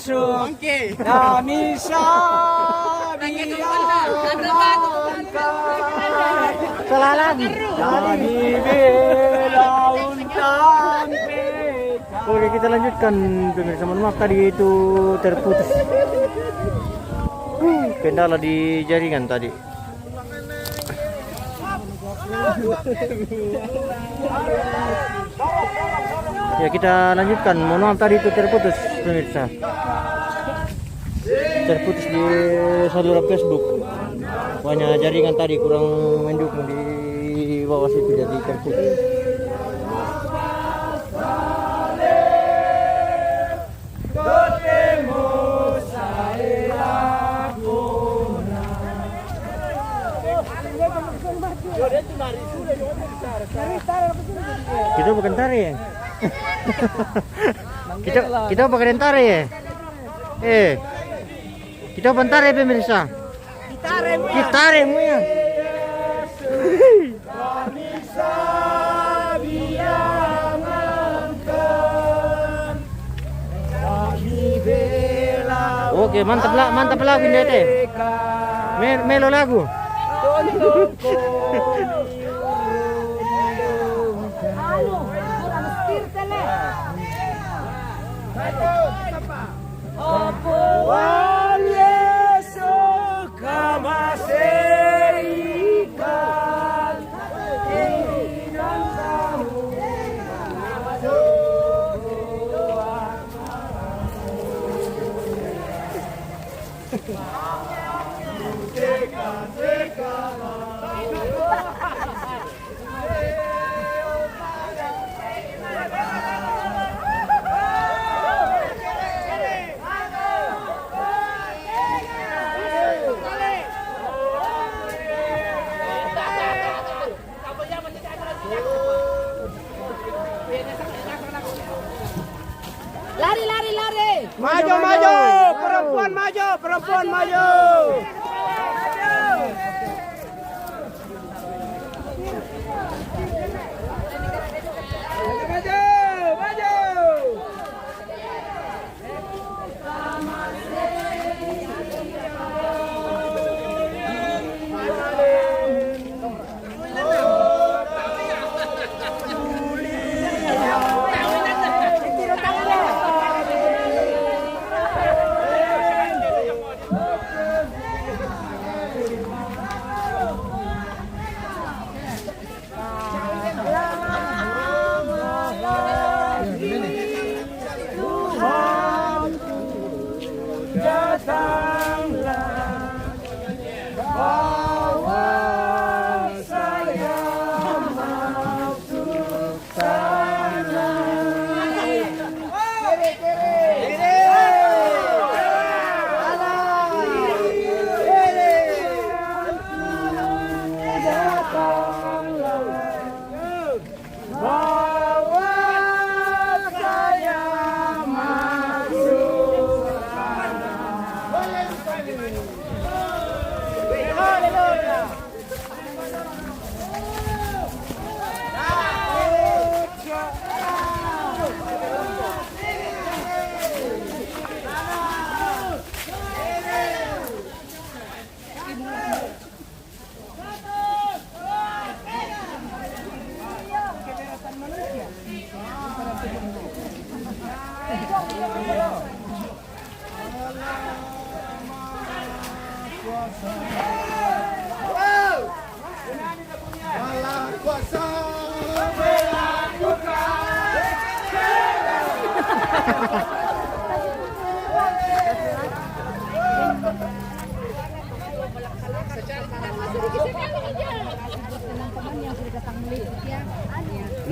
masuk. Damisa salah lagi. Jadi belauntan. Oke, kita lanjutkan pemirsa. Mohon maaf tadi itu terputus. Kendala di jaringan tadi. Ya, kita lanjutkan. Mohon maaf tadi itu terputus pemirsa. Terputus di saluran Facebook. Banyak jaringan tadi kurang mendukung di bawah situ jadi terputus. Kita bukan tari ya. kita bukan tari ya. Kita bukan tari pemirsa. Kita remu ya. Oke, mantap lagu ini teh. Melo lagu. Lari. Maju, perempuan maju.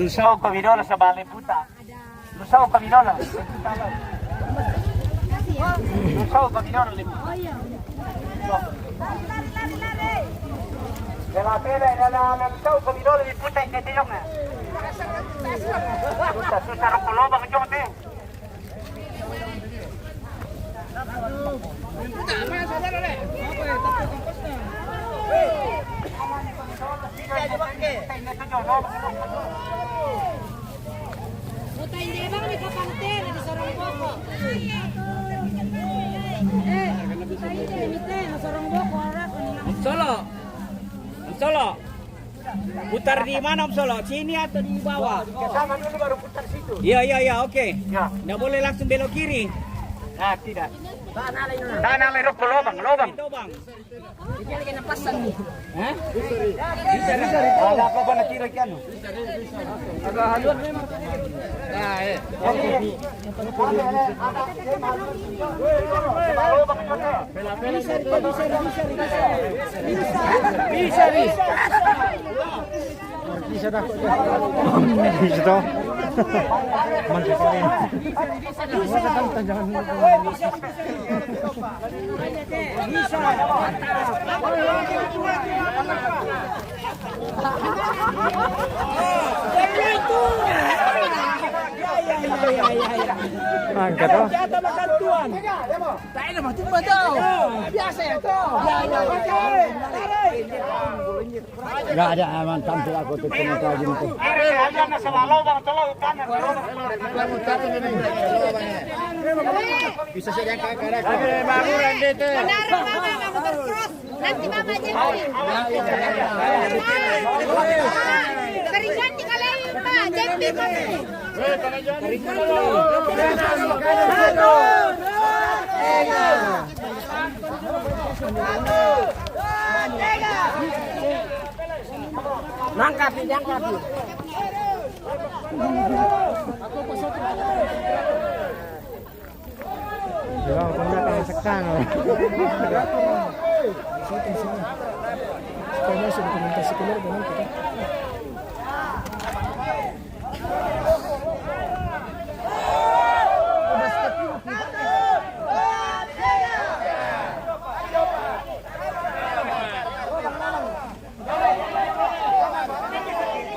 Lusau Pamirola sa Balai Puta. Lusau Pamirola. Lusau Pamirola. De la pera era la Lusau Pamirola di Puta in Ketiyong. Susah rukulo bang jong te. Puta hindi bang may kapante na di sorong boko. Putar di mana Om Solo? Sini atau di bawah? Kesana dulu baru putar situ. Iya, oke. Ya. Nggak boleh langsung belok kiri. Nah, tidak. Tanah merok ke lubang. Itu bang. Hah? Ada apa bana kira kian? Agak haluan memang. Nah, Bisa dah. Bisa toh. Mantap sekali. Angkat toh. Enggak ada aman tampil aku tuh komentar gini tuh. aja na sa lubang tolo kanan. Bisa saya angkat karek. Nanti mama jadi. Keringan kalian pak, jadi Nangkat nih. Jangan punya kalian sekan. Supaya masuk dokumentasi keluar dengan kita.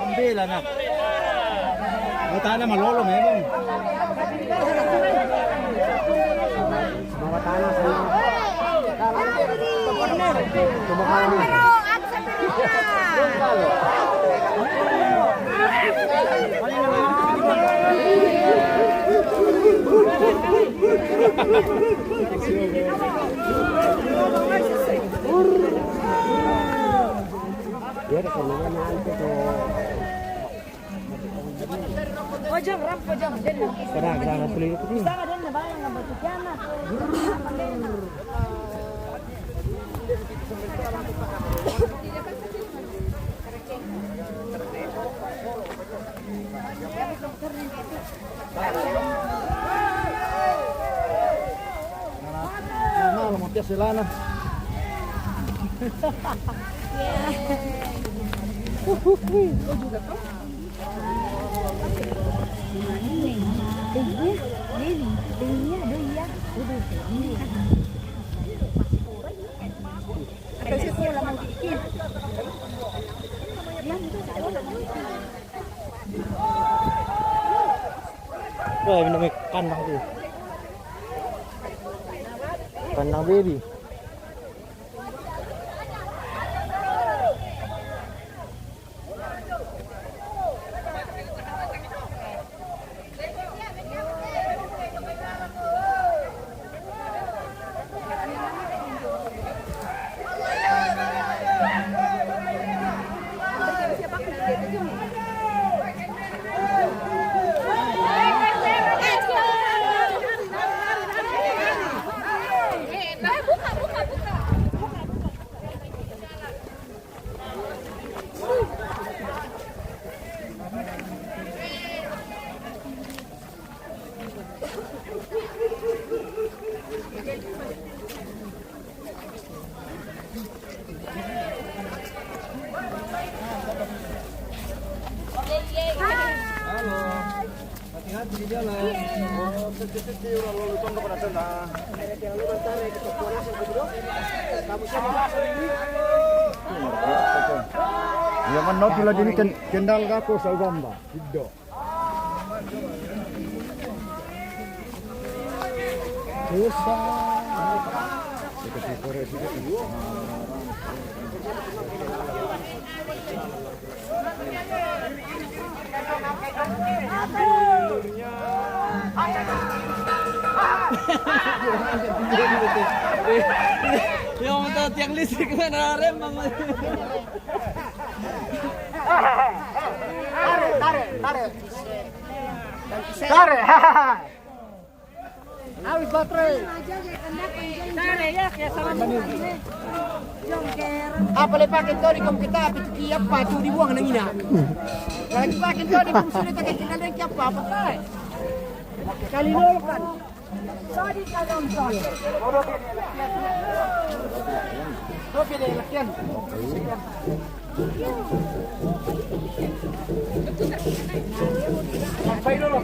Ambil anak. Tanah malolo memang. Bawa tanah sana. Coba kamu. Biar kalau nanti tuh. Pojam, pojam. Kadang-kadang beli itu sih. Sama dan bayang nggak batu kiamat. Nah, mau tiap selana. Wah, ini namanya kandang tuh. Kandang baby. Hati-hati di jalan. Oh, sedikit orang lalu tunggu pada sana. Yang lu bentar ya kita pulang bro. Kamu siapa ini? Ya man no pila dini kendal kako sa Uganda. Hiddo. Dosa. Yang mau tiang listrik mana rem mama. Tarik. Awis baterai. Apa lepakin tadi kamu kita api apa tuh dibuang nang ina. Lagi pakai tadi kamu sudah tak kenal dengan apa apa. Kali nol kan. Tadi kagam tadi. Oke deh lakian. Sampai dulu.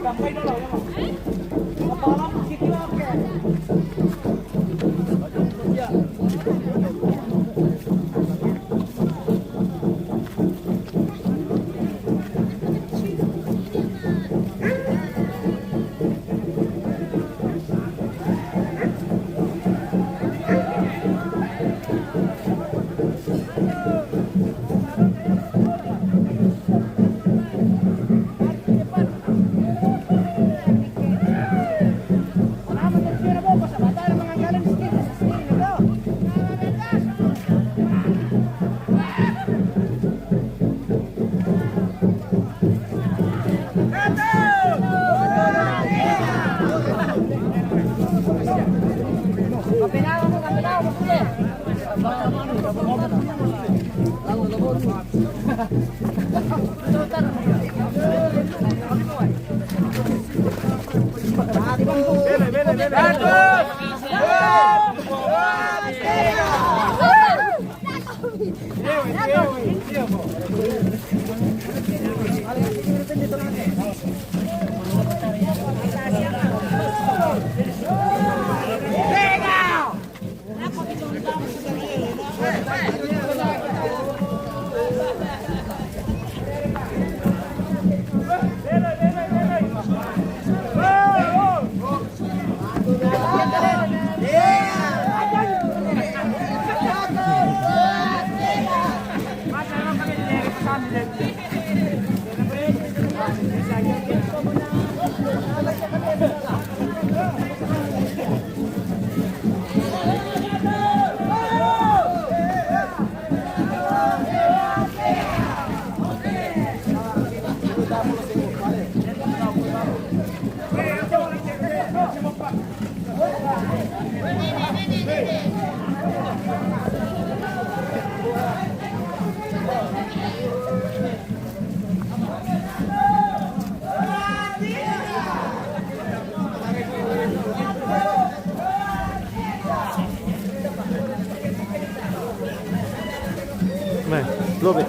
Man, love it.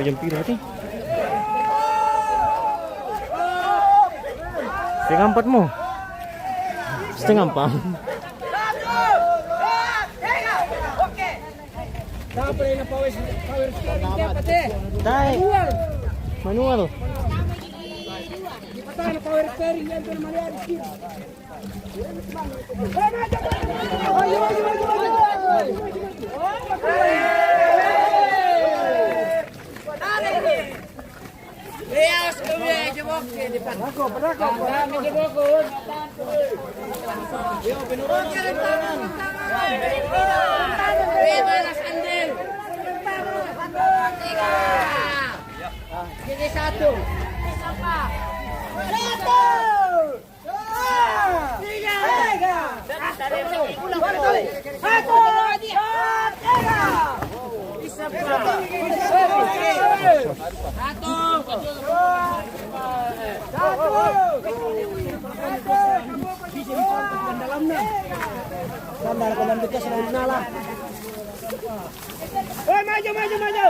Jam pira ti? Setengah 4 mo. Setengah 4. Tay. Manual. Jadi satu. Tiga. Satu. na. Sandal ko lang dito sa nala. Oi, maju, maju, maju.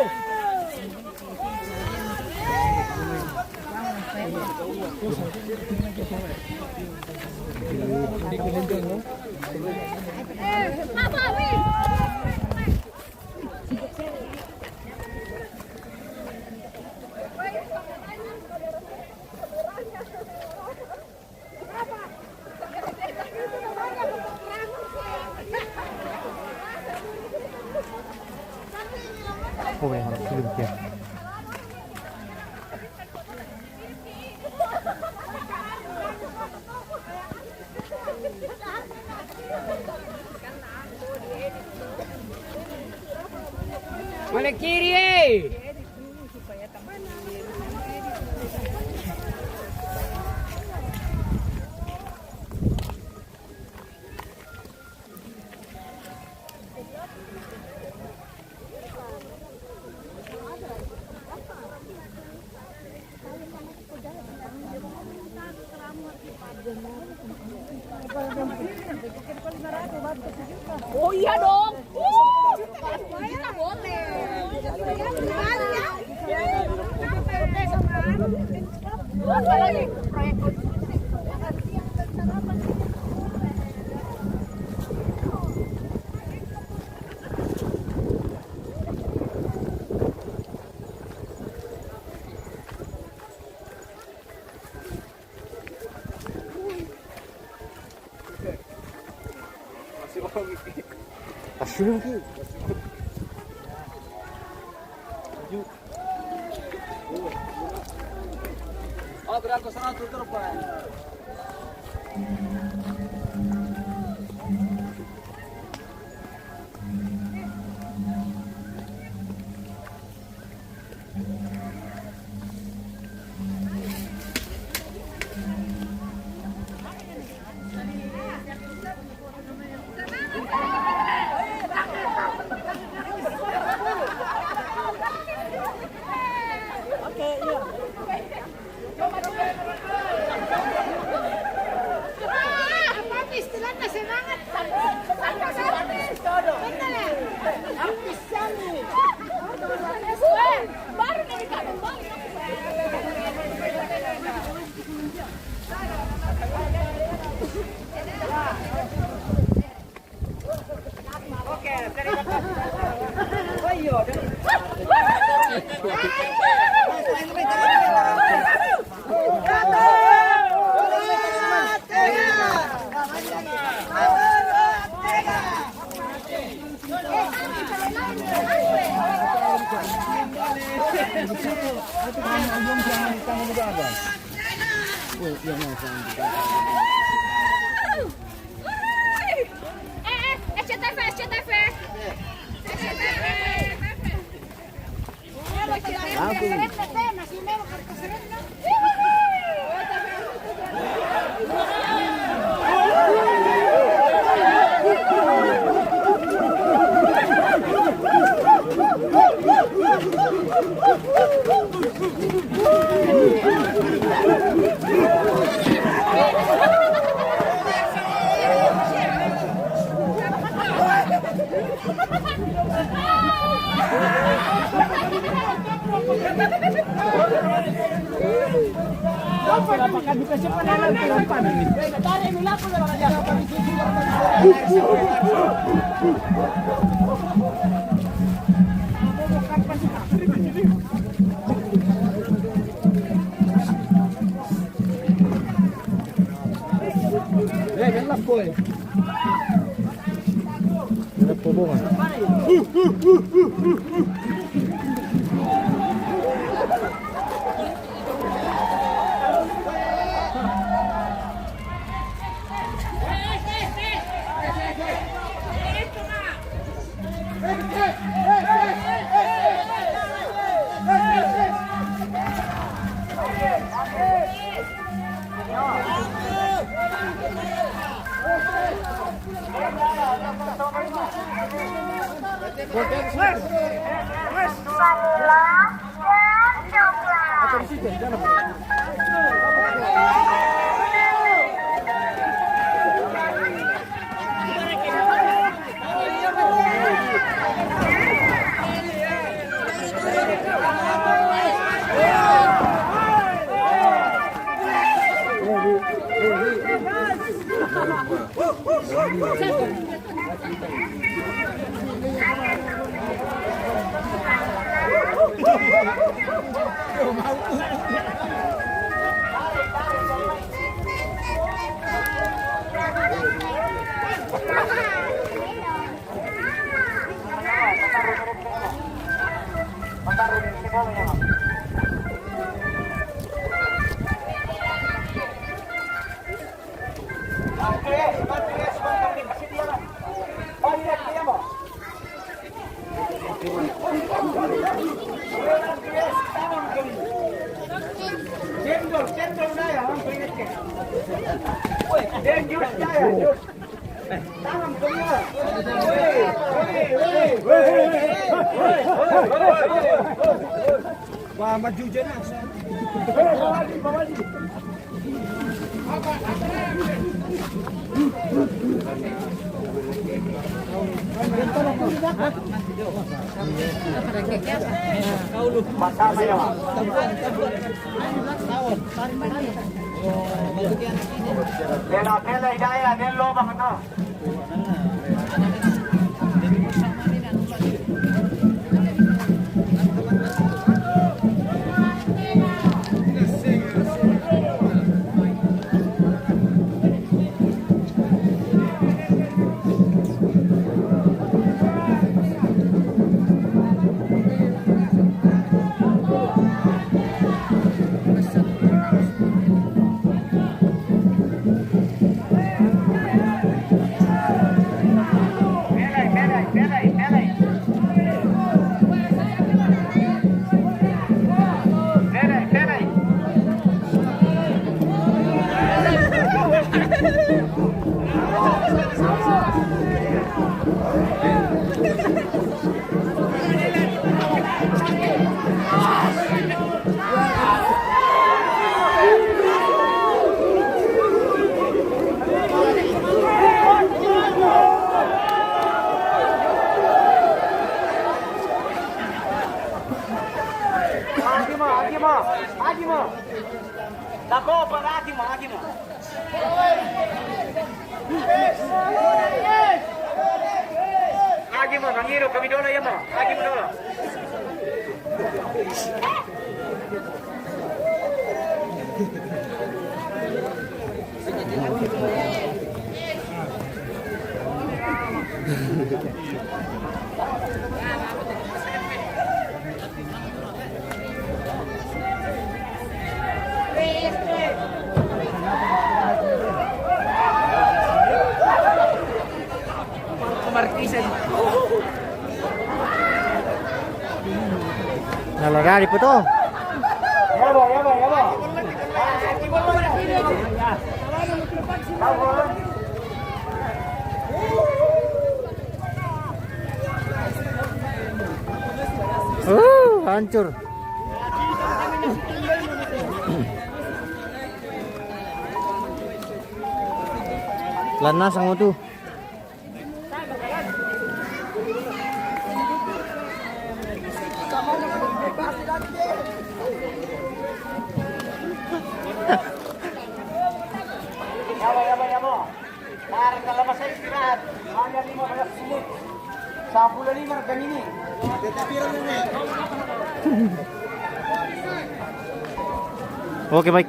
Oh, yang harus film dia. Mana kiri? Oh iya dong. Kita boleh. Apa lagi? Proyek Asli ki. Oh, berangkat sana tutur Pak. istilahnya semangat. Bener ya? Artis Sani. Baru dari Kadung balik. Oke, dari atas. Oh iya, SCTV, SCTV. Masih mau kartu seret, no? apakah dikasih penalan ke depan ini? Tarik mila pun dalam aja. Gelap boy. Gelap hubungan. Wah, maju jenak. Bela hidayah dan lobang itu. Agimo. Dako para Agimo. Agimo, Mangiro, kami dulu ya mo. Agimo dulu. Nalagari po to. Hancur. Lanas ang tuh. Ya. Para kalau masa istirahat, hanya 15 menit. 15 kan ini. Oke, baik.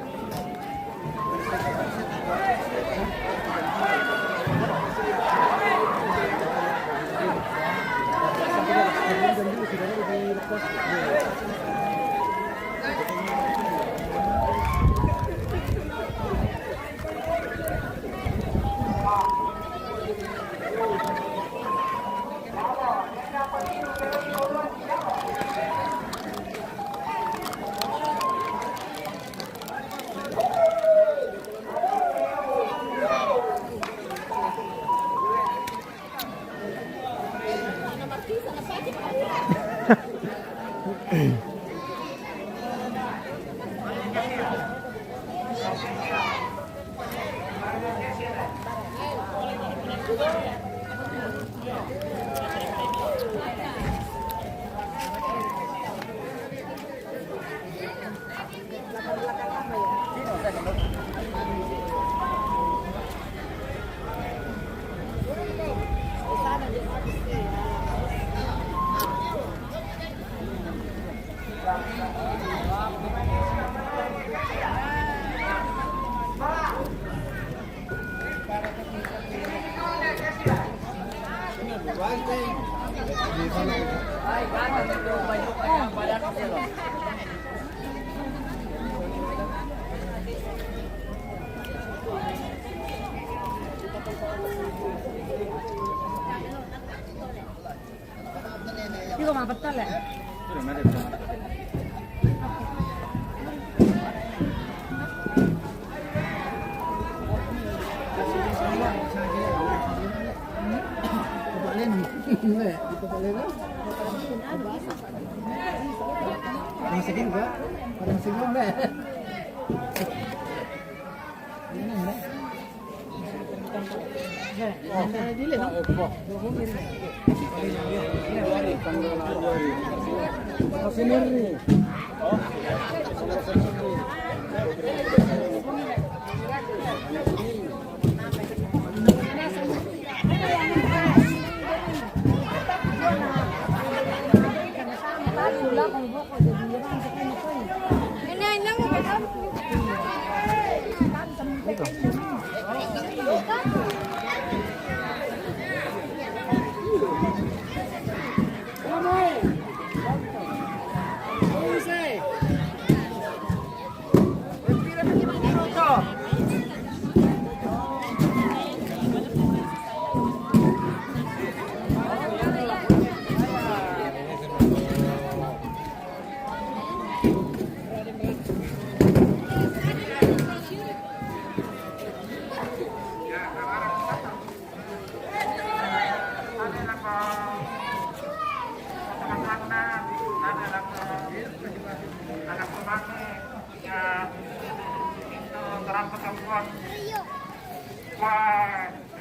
Juga mah betul ya.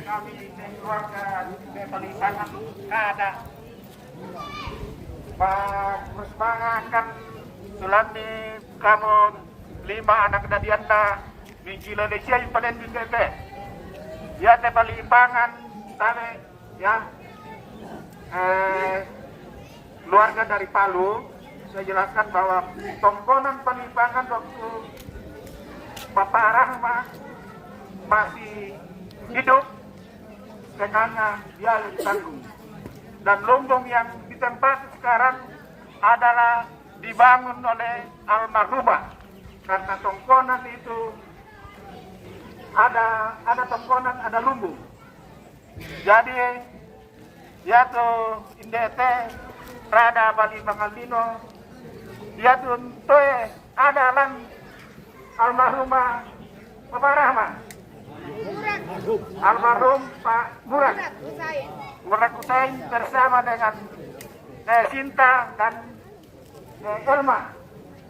Kami keluarga Palipangan ada persbangakan sulami kamu 5 anak dadianda Mingkila Malaysia yang paling di DP ya te Palipangan tane ya keluarga dari Palu. Saya jelaskan bahwa tongkonan Palipangan waktu Bapak Rahma masih hidup dengannya dia yang ditanggung, dan lumbung yang ditempati sekarang adalah dibangun oleh almarhumah karena tongkonan itu ada tongkonan, ada lumbung. Jadi ya tuh indete rada Bali Mangalino dia tuh adalah almarhumah Bapak Rahma. Almarhum Pak Murad Husain bersama dengan Sinta dan Elma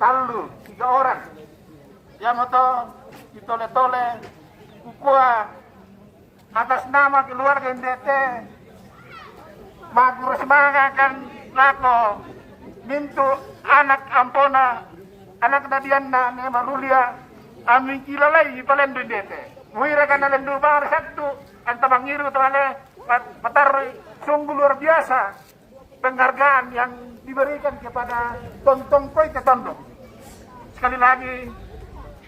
Talu, 3 orang yang moto ditole-tole kukua atas nama keluarga NDT magurus mangakan lako mintu anak ampona anak dadianna nema rulia amin kilalai palendu NDT muira kana lendu bar satu antabangiru tole patar sungguh luar biasa penghargaan yang diberikan kepada Tontong Koi Ketondo. Sekali lagi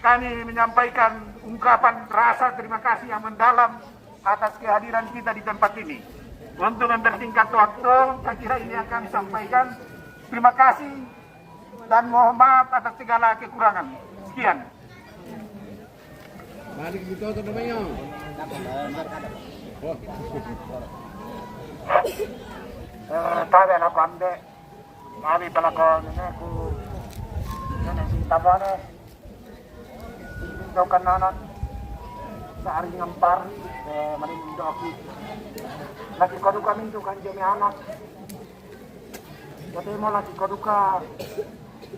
kami menyampaikan ungkapan rasa terima kasih yang mendalam atas kehadiran kita di tempat ini. Untuk mempersingkat waktu, saya kira ini akan disampaikan. Terima kasih dan mohon maaf atas segala kekurangan. Sekian. Balik gitu tuh namanya. Tabe na pande. Kami pelakon ini aku Sinta bane. Ikaw kananan sa ari ngampar manindo ako. Lagi kodu kami itu kan jami anak. Jadi mo lagi kodu ka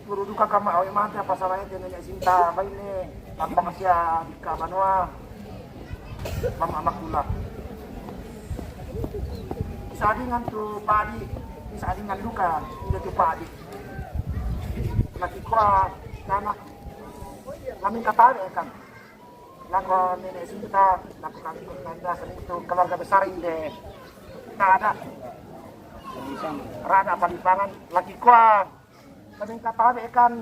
puro duka kama awi mati apa salahnya dengan Sinta baine tanpa siya di Kabanua mama makula. Sadingan tu padi, sadingan duka, hindi tu padi. Nakikwa, nanak, kami katali kan. Lako nenek Sinta, lako kami nanda sa itu keluarga besar hindi. Ada. Rada Palipangan, laki kwa, kami katali kan.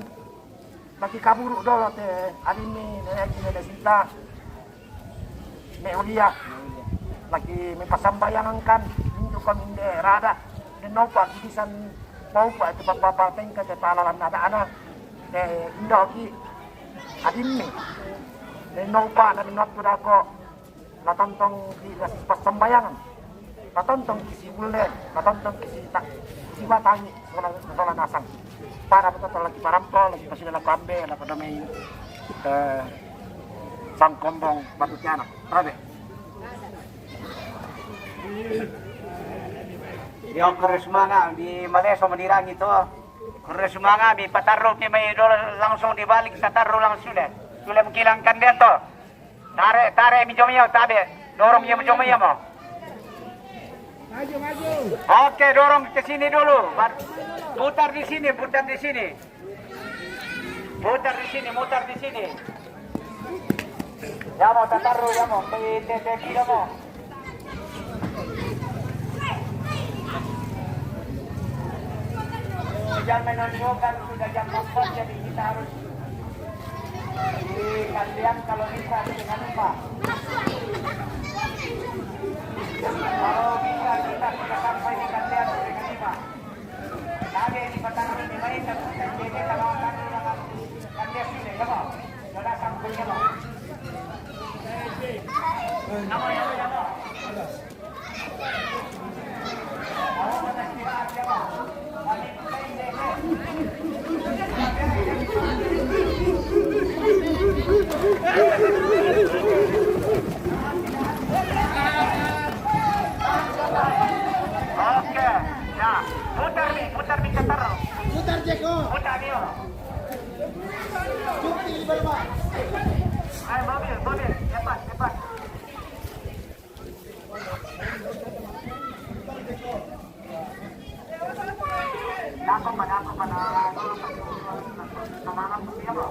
Laki kaburu dolo te, adin ni nenek Sinta. Nek Ulia, lagi may pasambayangan kan. tukang inde rada denopa kisan mau pa itu papa tengka te palalan ada anak indoki adinni denopa na dinot dako latantong di pas sembayangan latantong kisi bulan latantong kisi tak si batangi sola nasang para betul lagi parampol lagi masih dalam kambe lah pada main sang kombong batu tiana rabe di Kuresmanga di Maleso Manirang itu Kuresmanga di Patarro di may langsung dibalik sa tarro langsung sudah mengkilangkan dia to tare mi jomiyo tabe dorong dia jomiyo mo Maju. oke dorong ke sini dulu mutar di sini mutar di sini ya mo tatarro ya mo te kilo mo. Jangan menunjukkan sudah jam 4 jadi kita harus di kalian kalau bisa dengan 5. Kalau bisa kita sudah sampai di kalian dengan 5. Tadi di petang ini main dan jadi kalau kalian sini ya mau sudah sampai ya mau. Nama ya mau. oke ya putar nih kataro Putar Jeko. putar nih ayo mobil cepat Dapat pada semangat ya bro.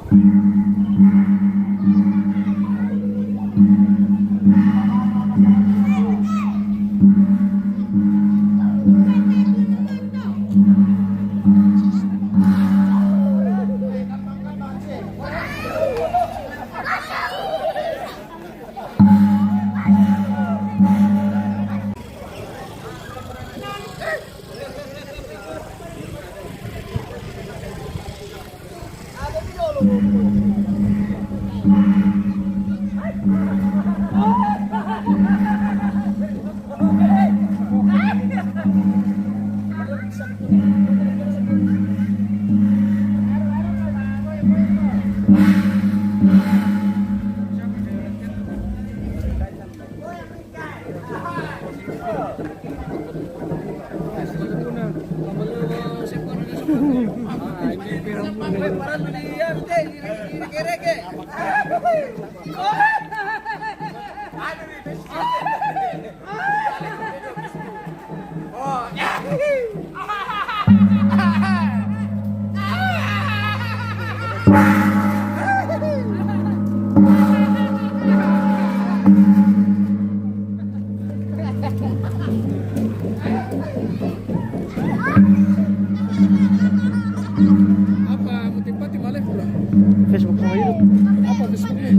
Facebook sama YouTube. Apa Facebooknya?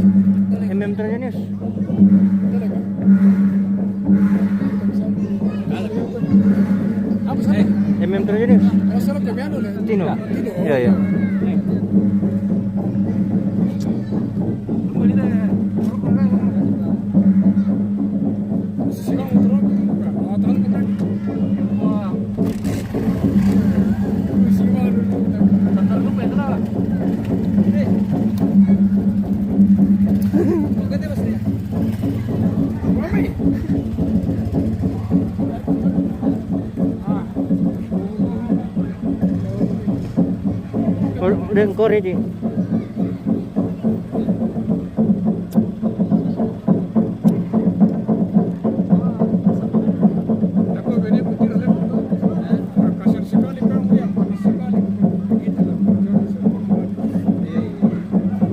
MM Treasure News. Apa sih? MM Treasure News. Oh, salah kami anu lah. Tino. Iya, iya. Silang motor. Ah, tahan kan. Wah. Silang dulu. Udah engkau ready. Aku ini putih oleh kasihan sekali kamu yang panas sekali begitu lah.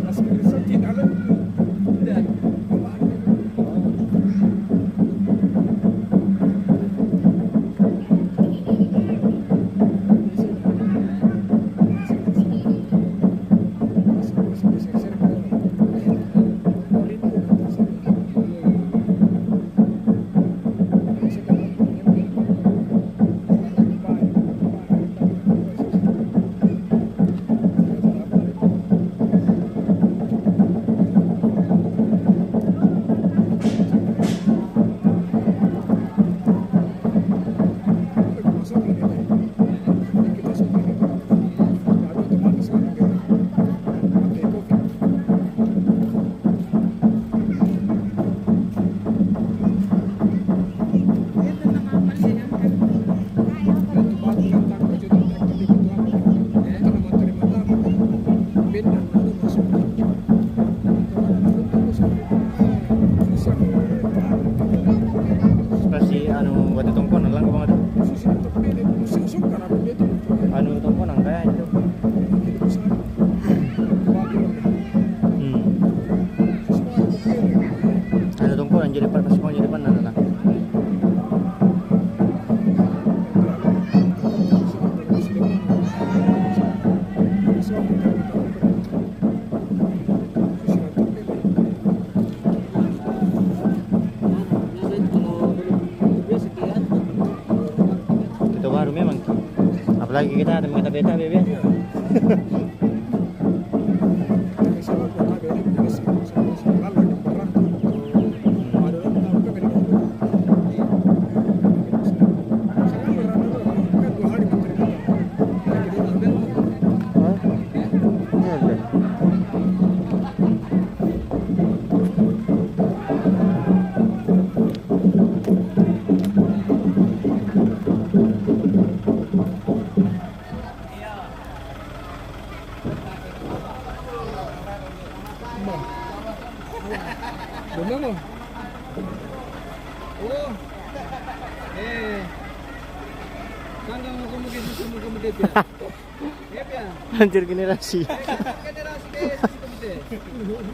Askeri sakit alam. di depan, pas di depan nah. Itu baru memang. Apalagi kita ada tabe-tabe biasa. Benar mo? Oh. Sanggang mo kumugit ya. Ya. Anjir generasi. Generasi kayak kumugit.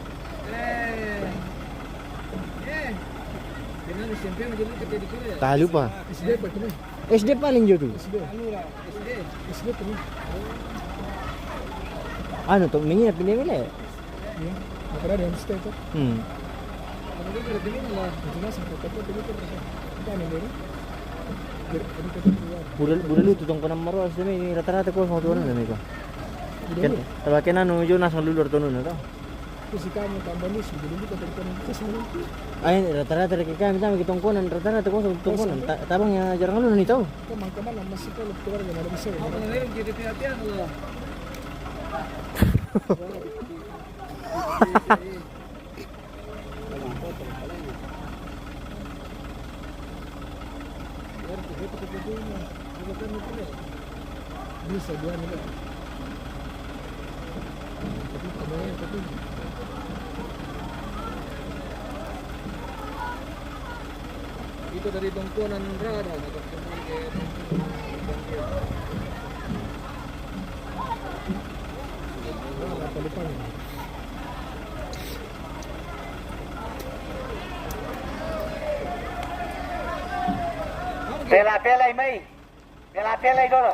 Gimana SMP menjadi ketua di kuliah? Tak lupa. SD apa tu? SD paling jauh tuh. SD tu. Anu tuh minyak pindah Ya. Apa ada yang stay tu? Apa dia berarti lah. Jelas sampai kata tu kita ada dulu. Budal itu tong panam maro asli ini rata-rata ko mau tuan na meko. Kan tawakin anu Jonas ngalulur tuh nuna tau. Si kamu tambah ni si dulu kita tekan kesana. Ay rata-rata rek kami tama kitong konan rata-rata ko sa konan. Tabang ya jarang ngalulur ni tau. Kaman masih kalau keluarga ada bisa. Apa ngayon jadi hati-hatian lo. Bisa dia ni. Itu dari tongkonan rada Pela May. Pela dulu.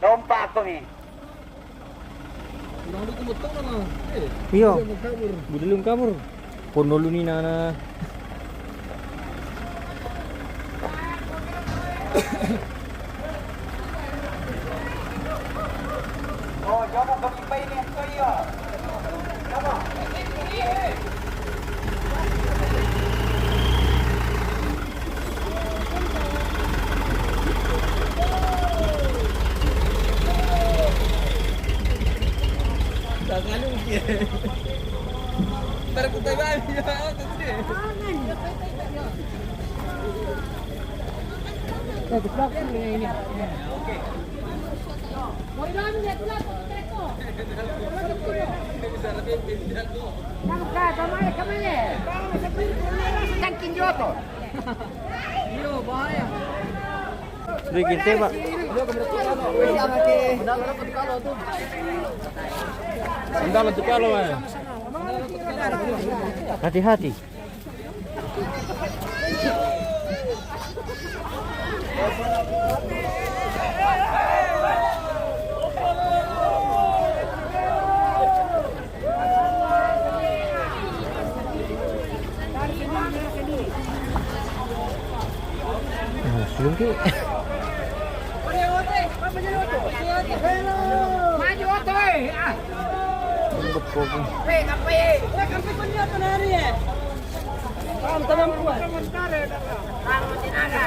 Lompat ko ni. Kurang dulu mutong na. Iyo. Budalung kabur. Ponolo ni nana. Oh, jomo gagipay ni Antonio. Jomo. Ntar ko tayo ya. Tangkin joto. Iyo, bahaya. Sedikit teh, Pak. Sandal tu kalau ya. Hati-hati. Belum ke? Maju otoy. Lembut kok. Kape. Kape ko niya to nari eh. Kamu tanam kuat. Kamu tinaga.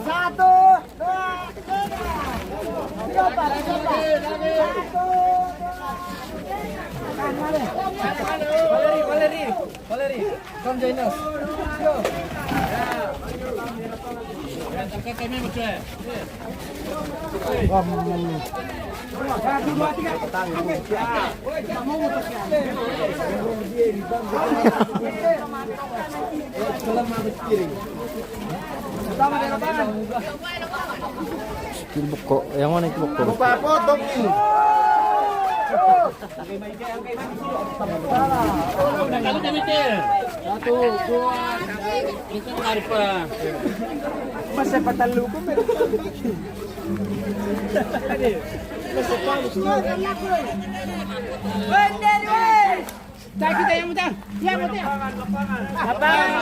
Satu, dua, tiga. Come join us. Skill book kok. Yang mana itu book kok? Potong ini. Masa patalo ko pero. Tak kita yang mudah. Ya mudah. Lapangan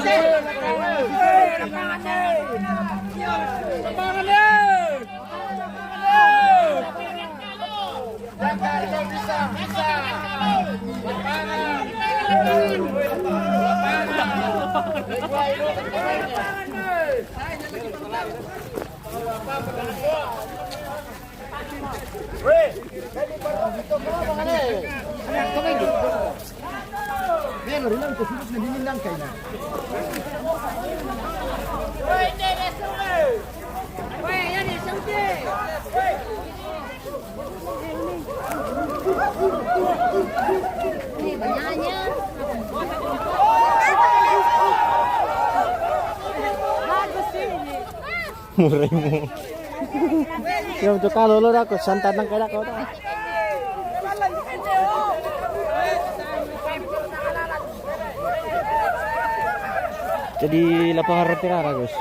Murai mo. Yung to kalolo na ko, santa ng kaya ko. Jadi lapangan retirara, guys.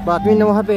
Bakit mo na HP?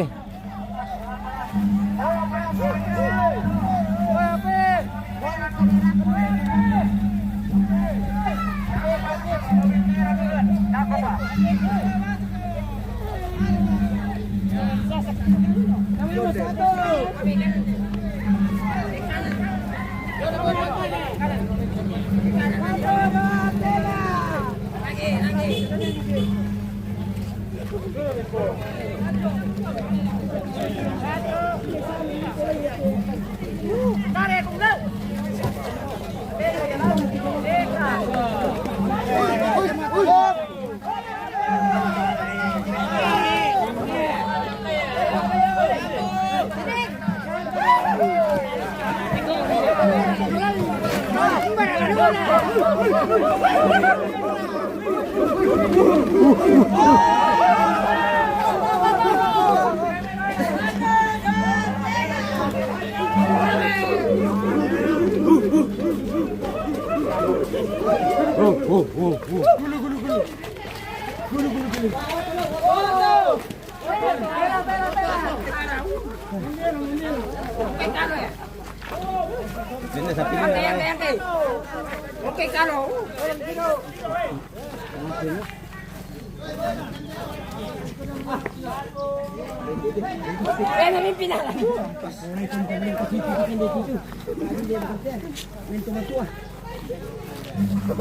Oke, kalau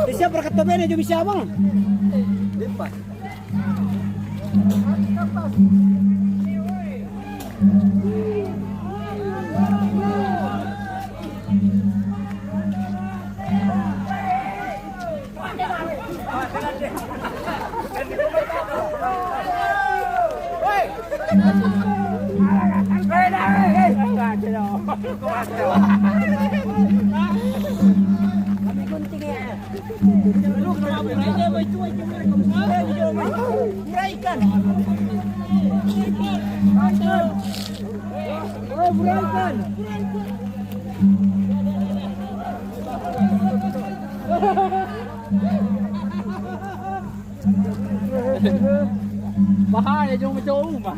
Bisa berkata bene jo bisa bang. Lipat. Bahaya jom macam rumah.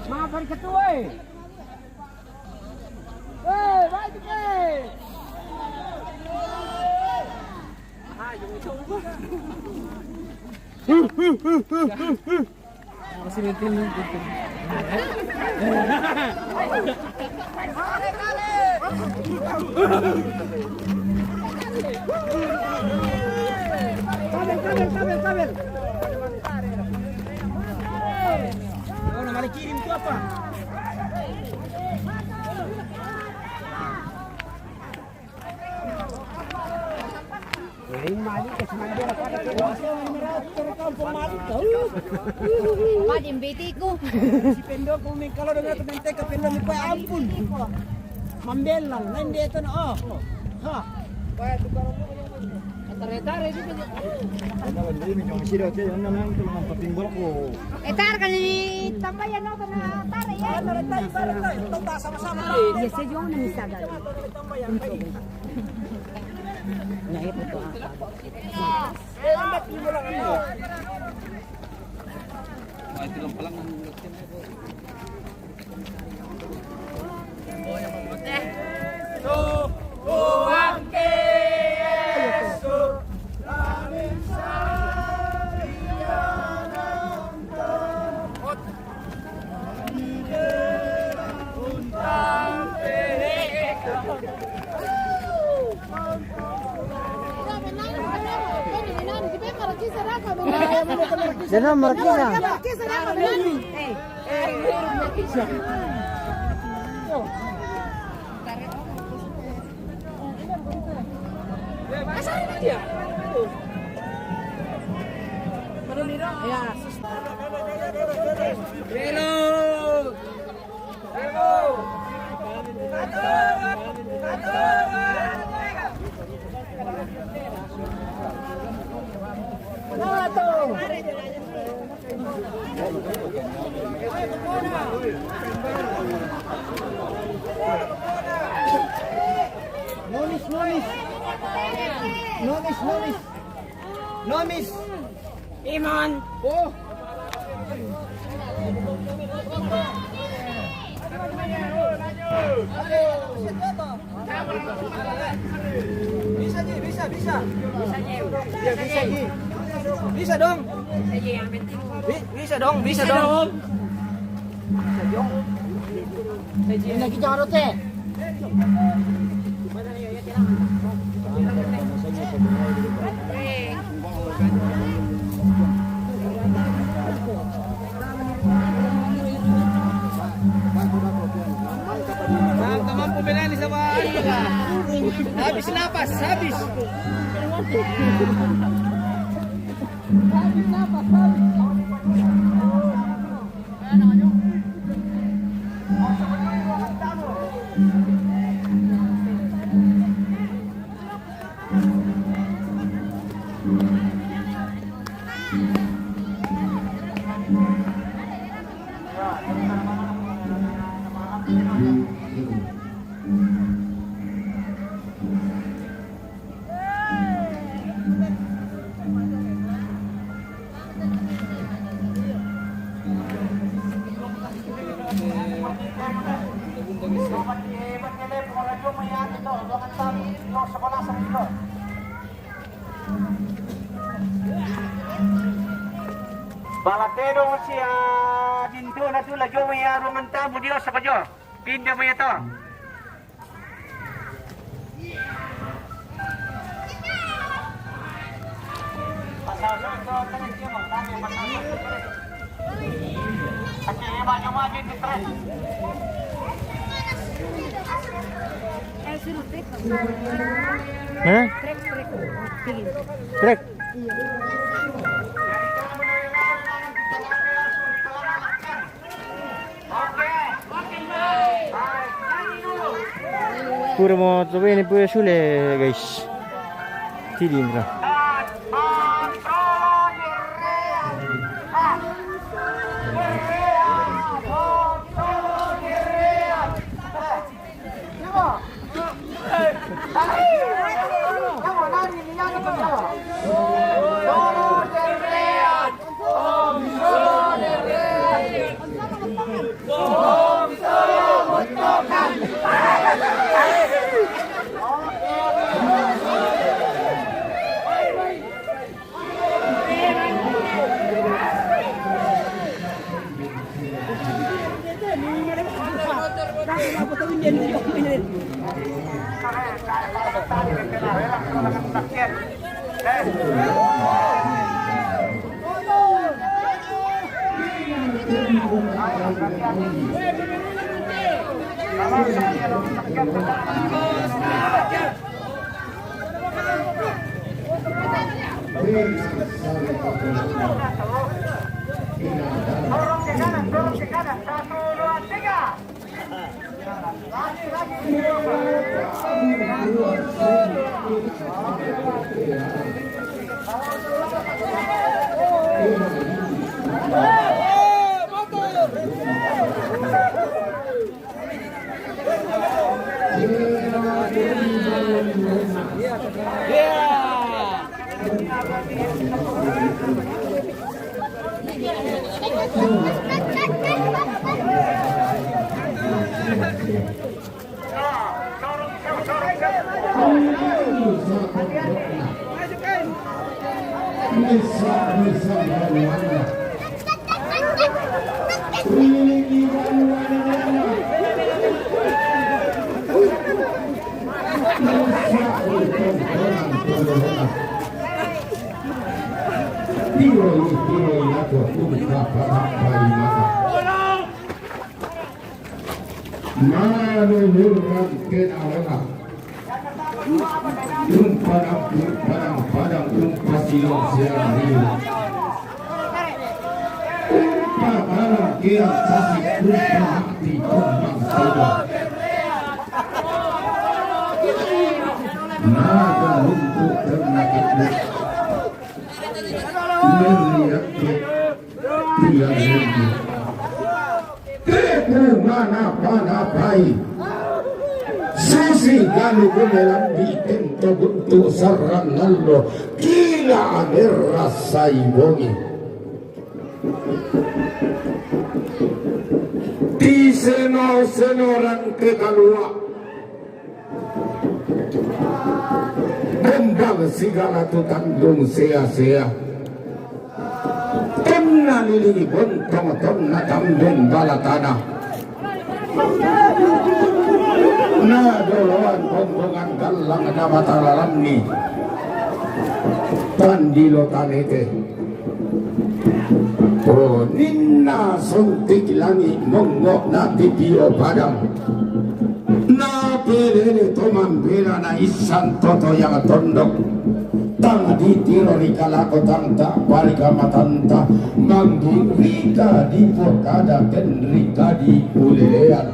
Maafkan ketua. Baik ke. Masih mintin. Kabel. Oh, nama kirim tu apa? Majin bitiku. Si Pendo kung kalau dengar teman teka Pendo ni pa ampun. Mambelang, lain dia tu na oh. Ha. Tare-tare di sini. Etar kan ni tambayan no kana tare ya. Tare-tare, kita sama-sama. Ya se yo na misa dali. Na ito to. Anda tiba lang ano. Ito lang palang ng Jangan markisa. Nomis. Iman. Oh. Bisa Ji, bisa. Ya bisa Ji. Bisa dong. Bisa dong. Bisa dong. Ini lagi jangan rote. mampu berani sama habis napas, habis. Balatero siya dinto na tula jo may arungan ta mo Dios sa jo. Pinda mo ito. Pasal ko tangan siya mo tama pasal. At yung mga din tres. Hah? Trek. Pure molto bene pure sulle guys. Ti dimbra. Dorong ke kanan, dorong ke kanan. 1, 2, 3. Sisi galu gumelan bikin bentuk serangan lo gila merasai bongi di senoran kekalua kembang segala tu tanggung sia-sia tonna lili bontong tonna tanggung bala tanah na dolawan pembongan galang na matalalam ni pandilo tanete oh ninna suntik langi mongok na titio padang na pelele toman bela na isan toto yang tondok tang ditiro rikalako tanta parika matanta mangging rika di pokada ken rika di ulelean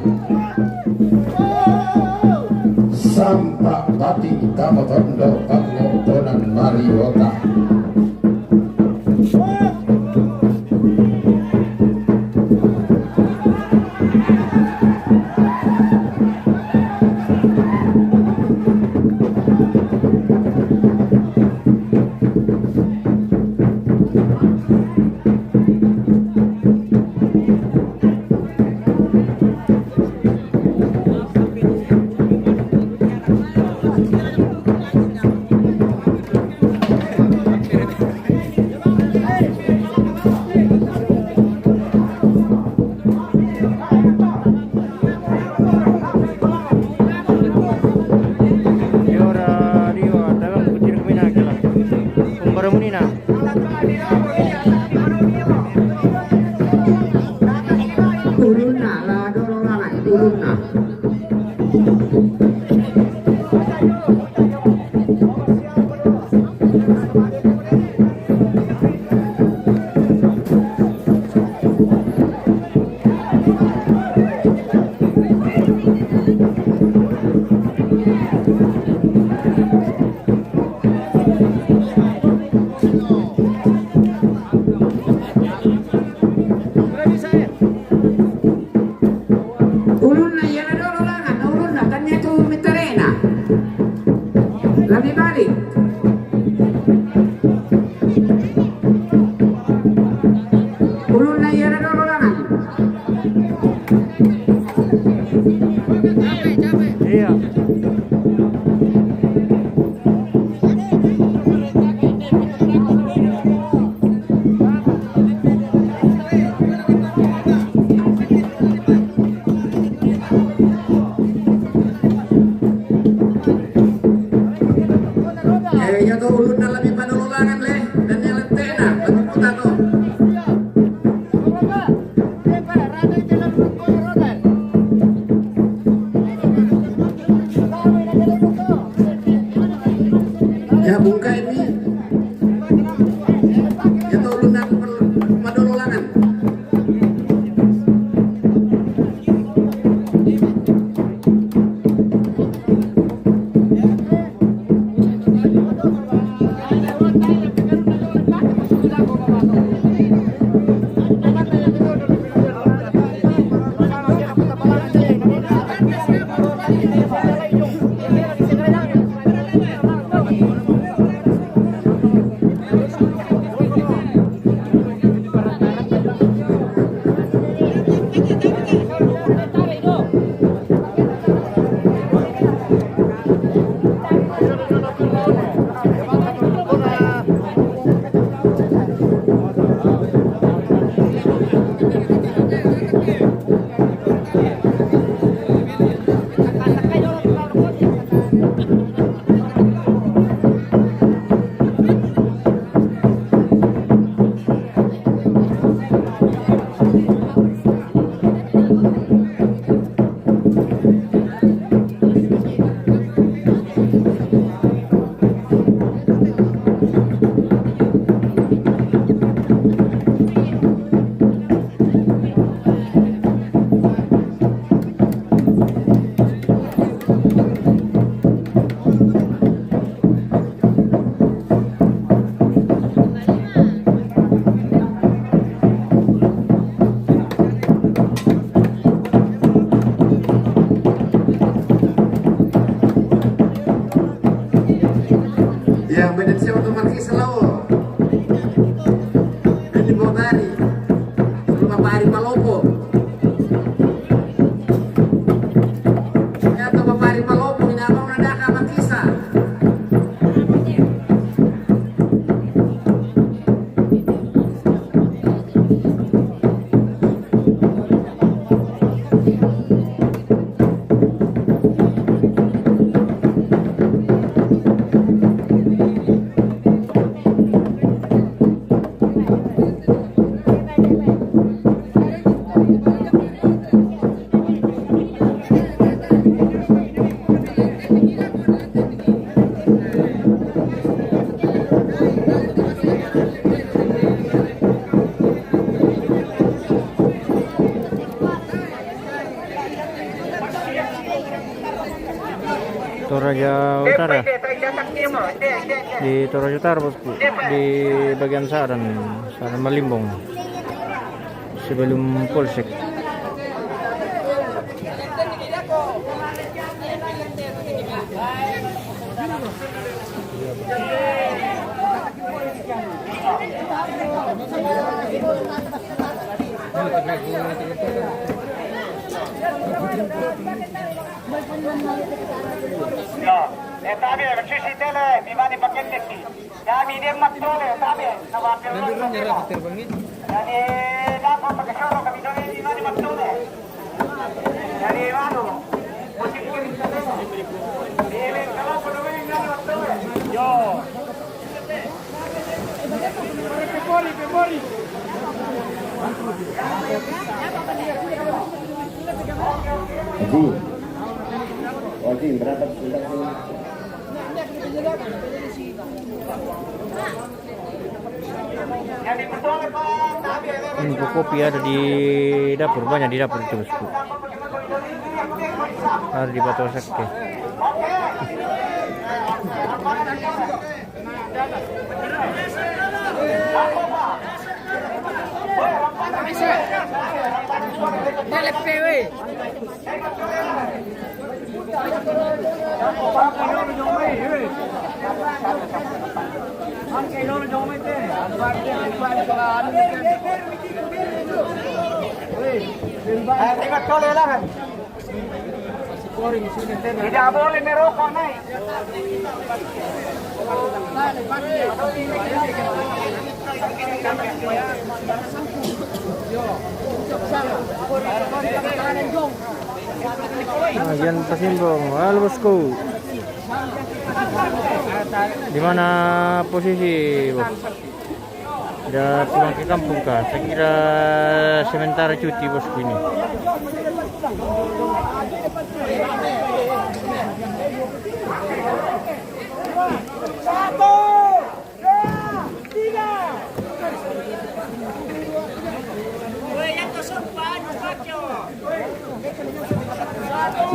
sampak pati kita motondo pangotonan mariota Toraja Utara. Di Toraja Utara bosku, di bagian Saran Malimbong, sebelum Polsek. Tabi, cuci tele, bimani pakai lagi. Kami dia maktole, tabi, nawakil. Jadi, dapat pakai soro kami dole bimani maktole. Jadi, mana? Musik kiri tele. Ini kalau perlu bimani maktole. Yo. Pemori. Oji, berapa sudah? Info kopi ada di dapur, banyak di dapur itu bosku. Ada di Batu Sakti. Tengok tole lah kan. Tidak boleh merokok naik. Bagian Pasimbong, halo bosku. Di mana posisi bos? Udah pulang ke kampung kah? Saya kira sementara cuti bosku ini.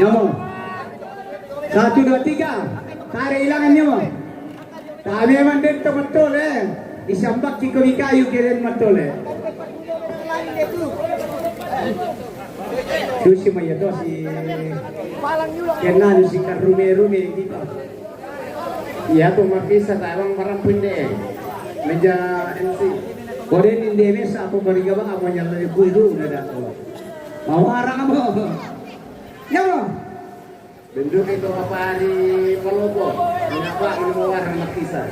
Nyamong. 1, 2, 3. Tarik ilangannya mo. Kami memang dito betul Isambak kikowi kayu keren betul Susi maya to si Kenan si karume gitu. Iya tuh mapisa tawang parampun deh. Meja MC. Koren Indonesia aku beriga bang aku nyala bulu udah dah. Mau arang apa? Nyamong. Bentuk itu apa hari Palopo? Kenapa ini mau warna makisa?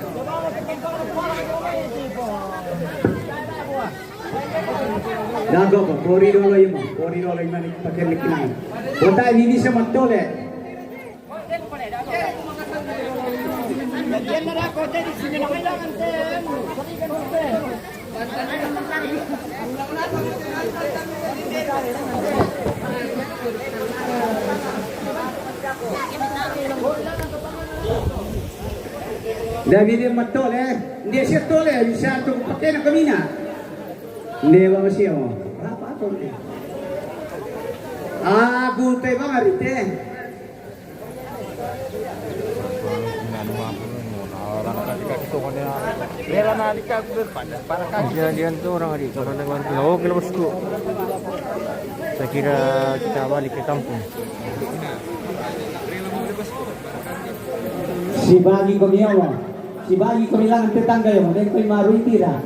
Dago po, koridor yung mani pakai likinan. Kota ini sama tole. David matole, dia siya tole, bisa tu pakai nak kamina. Hindi ba siya mo? Berapa tole? Gultay ba marite? Kejadian tuh orang adik kalau lewat kilo bosku. Saya kira kita balik ke kampung. Si bagi kami mo. Si bagi kami lang ang tetangga mo. Dahil ko'y maruitira.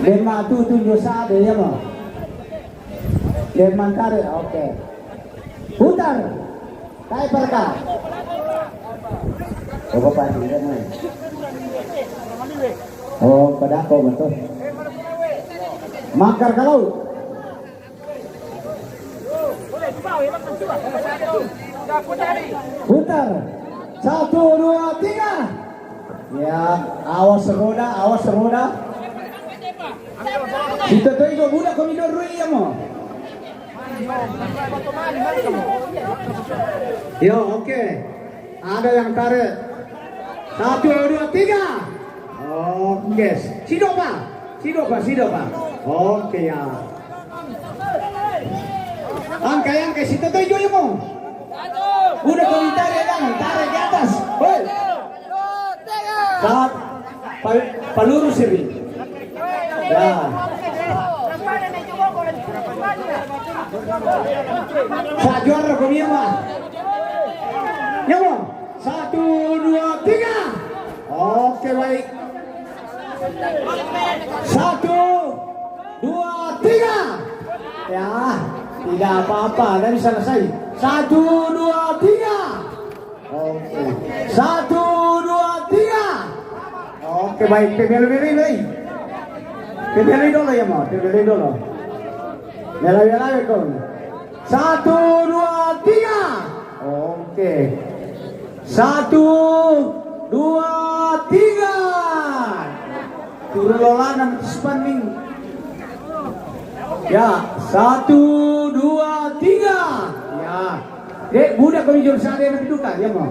Dahil matutunyo sa ade mo. Dahil mantare. Okay. Putar. Tayo para ka. Opo pa. Oh, pada ako ba to? Makar kalau. Putar. 1, 2, 3. Ya, awas roda. Kita tuh budak komidor rui ya mo. Yo, oke. Ada yang tarik. 1, 2, 3. Oke. Sidopa. Oke ya. Angka situ tuh yo mo. Udah kami tarik ke atas. Hoi. Saat palurus ini. Ya. Saat juara kami mah. Nyawa. 1, 2, 3. Oke baik. 1, 2, 3. Ya, tidak apa-apa. Dari selesai. 1, 2, 3. Oke. 1, 2, 3. Oke baik. Pilih. Pilih dulu ya mau. Pilih dulu. Bela-bela kon. 1, 2, 3. Oke. 1, 2, 3. Turun lolanan spending. Ya, 1, 2, 3. Ya. Dek, budak kami jual sana yang dudukan ya mau.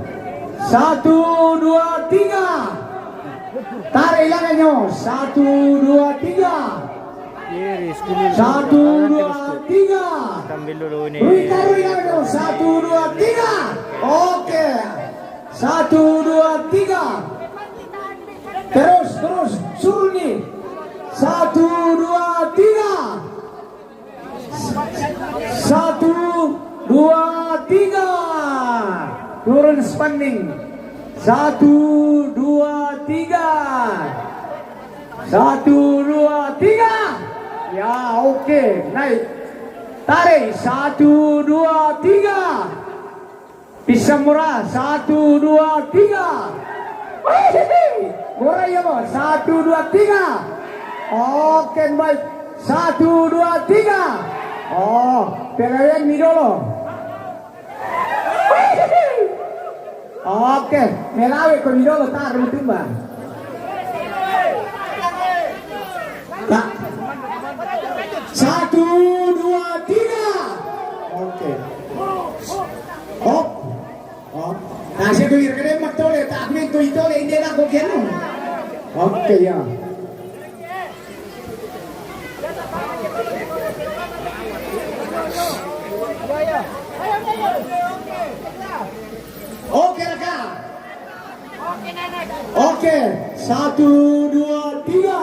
1, 2, 3. Tarik ilangannya. 1, 2, 3. Kiri, 1, 2, 3. Ambil dulu ini. Tarik ilangannya. 1, 2, 3. Oke. 1, 2, 3. Terus suruh nih. 1, 2, 3. 1, 2, 3. Turun spending. 1, 2, 3. 1, 2, 3. Ya oke. Naik. Tarik. 1, 2, 3. Pisang murah. 1, 2, 3. Murah ya bos. 1, 2, 3. Oke baik. 1, 2, 3. Oh, pelayan ni dulu. Oke, melawe ko ni dulu taruh mutimbang. Tak. 1, 2, 3. Oke. Oh. Nah, saya tuh kira mak tole, tak main tuh itu le ini nak kena. Oke ya. Oke rekam. Oke, 1, 2, 3.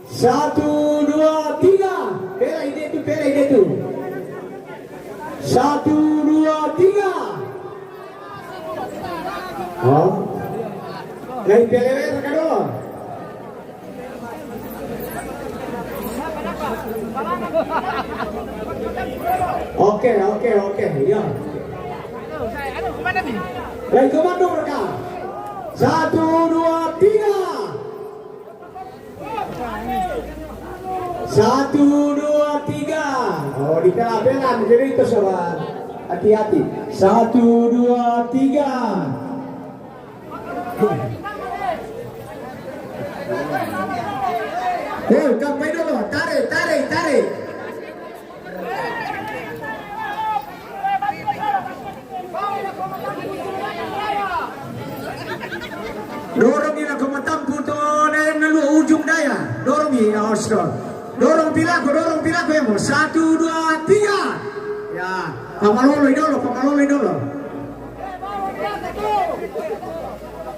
1, 2, 3. Pera ide tu. 1, 2, 3. Oh. Lagi pelewer rekam dulu. Oke, ya. Baik, komando rekam. 1, 2, 3. 1, 2, 3. Oh, di pela-pelan jadi itu sobat. Hati-hati. 1, 2, 3. Kampai dulu. Tarik. Dorong ina kumatampu to na nalu ujung daya. Dorong ni Austra. Dorong pilaku ya mo. 1, 2, 3. Ya, pamaloloy dulu.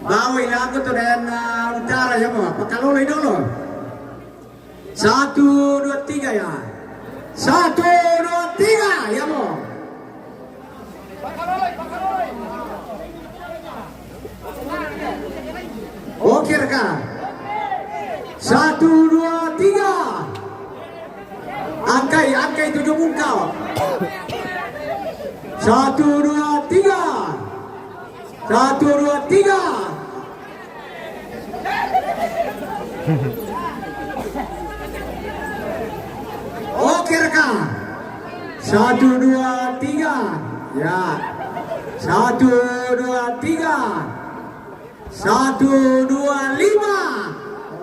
Bawai lagu to dan utara ya mo. Pakaloloy dulu. 1, 2, 3 ya. 1, 2, 3 ya mo. Oke rekam. 1, 2, 3. Angkai 7 muka. 1, 2, 3. 1, 2, 3. Oke rekam. 1, 2, 3. Ya. 1, 2, 3. 1, 2, 5.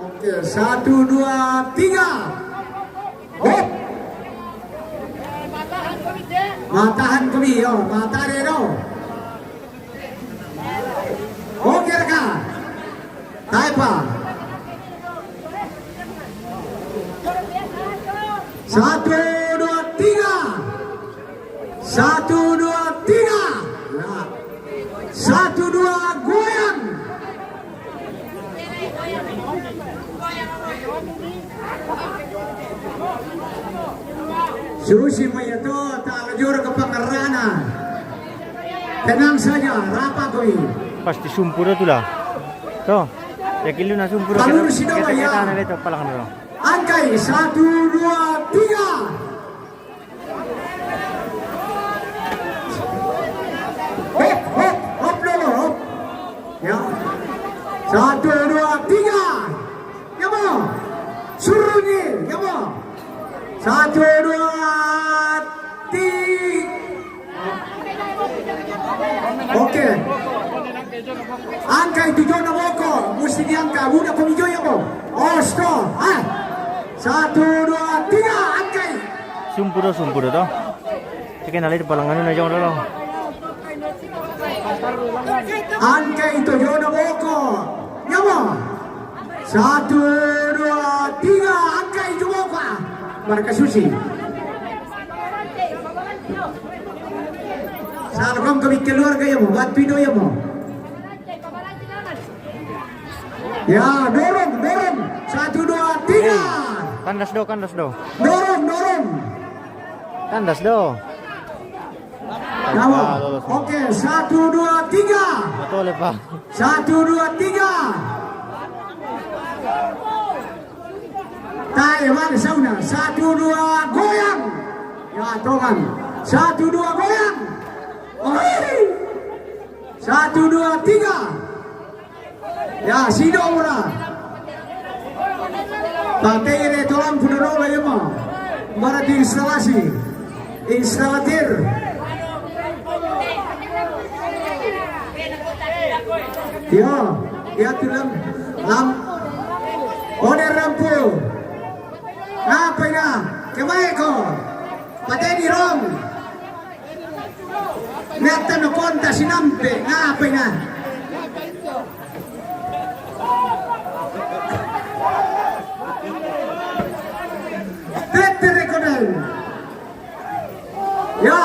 Oke, 1, 2, 3. Hop. Matahan kami, mata dia. Oke rekan. Taipa. 1, 2, 3. 1, 2, 3. Ya. 1-2 goyang. Susi Mayato tak lajur ke pengerana. Tenang saja, rapa koi. Pasti sumpur tu lah. Tuh, ya kilo na sumpur. Palur Sidawa ya. Kita na ito pala kami. Angkai 1, 2, 3. Hop dulu, hop. Ya. 1, 2, 3. Ya mau. Suruh ni, ya mau. 1, 2, 3. Oke. Angka itu Jona Boko, mesti diangkat. Udah pemijo ya mo. Oh stop. 1, 2, 3. Angkai. Sumpur tu. Sige na ito pala na yung dalo. Angka itu Jona Boko. Ya mo. 1, 2, 3. Angka itu Boko. Marka Susi. Salam kami keluarga ya mo. Buat video ya mo. Ya, dorong. 1, 2, 3. Kandas do. Dorong. Kandas do. Nawa. Oke, 1, 2, 3. Betul pa. 1, 2, 3. Taiwan sauna. 1, 2 goyang. Ya, tongan. 1, 2 goyang. 1, 2, 3. Ya, Sidora. Pantai ini tolong penolong ya mo. Barat instalasi. Instalatir. Ya tulang Ode rampu. Apa ina? Kemai ko? Patay di rom. Nata no konta sinampe. Apa ina? Rekodan. Ya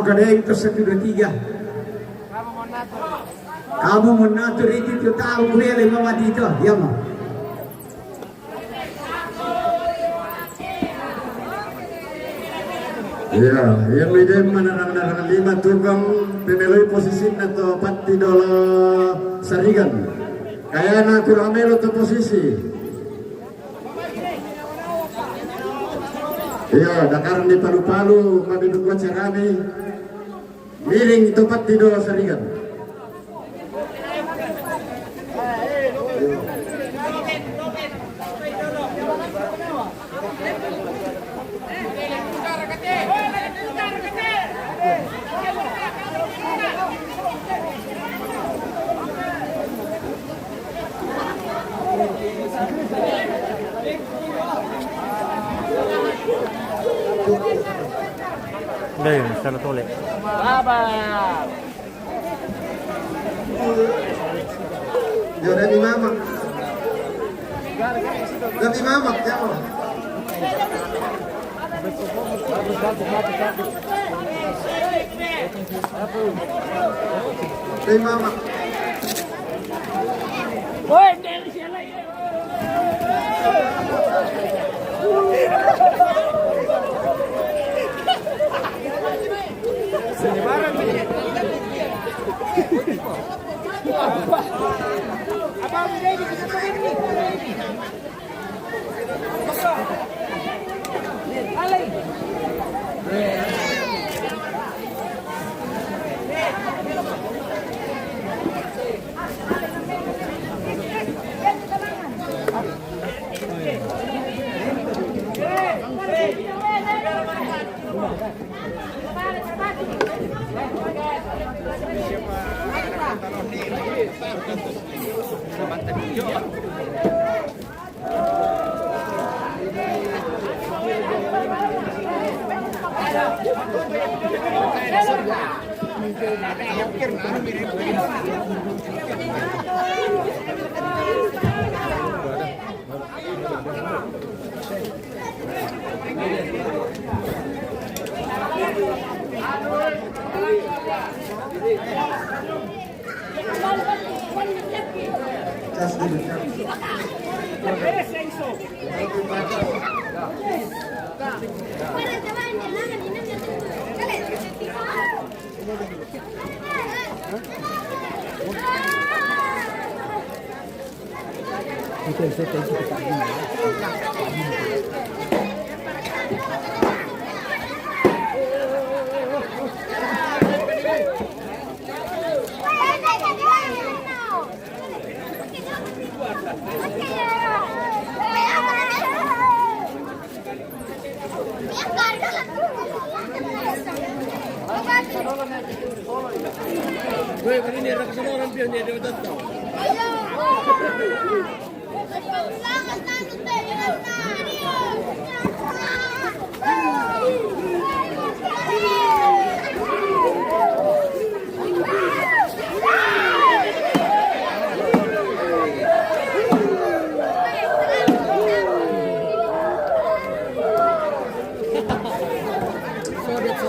kadang itu 1, 2, 3. Kamu menatur itu tahu gue mama dito, ya ma. Ya, yang medem menarang 5 tukang pemilih posisi atau pati dola sarigan. Kaya na kuramelo to posisi. Iya, dakaran di palu-palu, mabinduk waca kami. Miring itu pati dola sarigan. Udah yun, sarap ulit. Yo, dari mama. Dari mama, ya mo. Dari mama.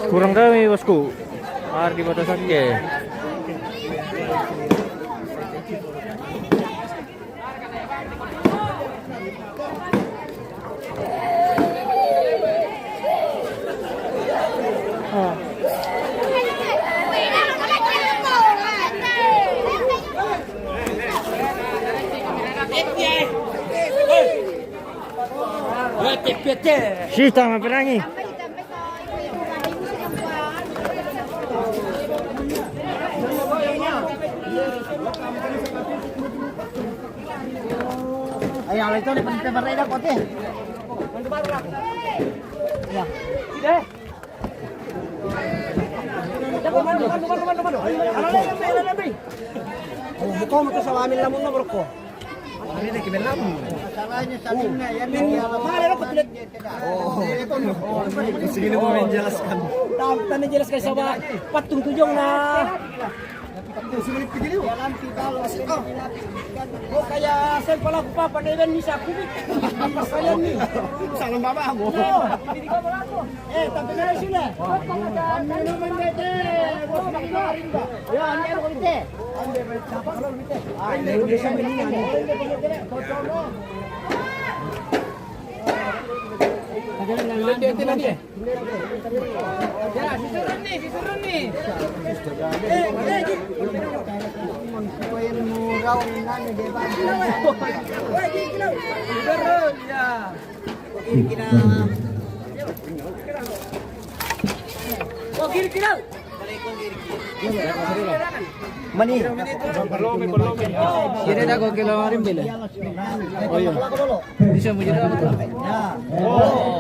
Kurang kami bosku. Hari di batasan ke. Si tama perangi. Ayo, itu di penting berada kote. Ya. Tidak. Buka mo sa amin lamon na bro. Ari na kibelam. Masalahnya salimnya yan dia. Mahal ko tulit. Sige na mo menjelaskan. Tama jelaskan sa patung tujong na. Jalan kita loh. Oh kayak saya pala ko pa paneven ni sa kubik. Kalian nih. Salam baba mo. Hindi ka ba ako? Tapi na sila. Minuman bete. Ya, ande ko bete. Ande bete. Kalau bete. Hindi sa meningan. Bete lagi. Ya, disuruh nih. Mani. Belum. Kira dah kau kilo harim bela. Oh iya. Bisa mau jadi apa tuh? Ya. Oh.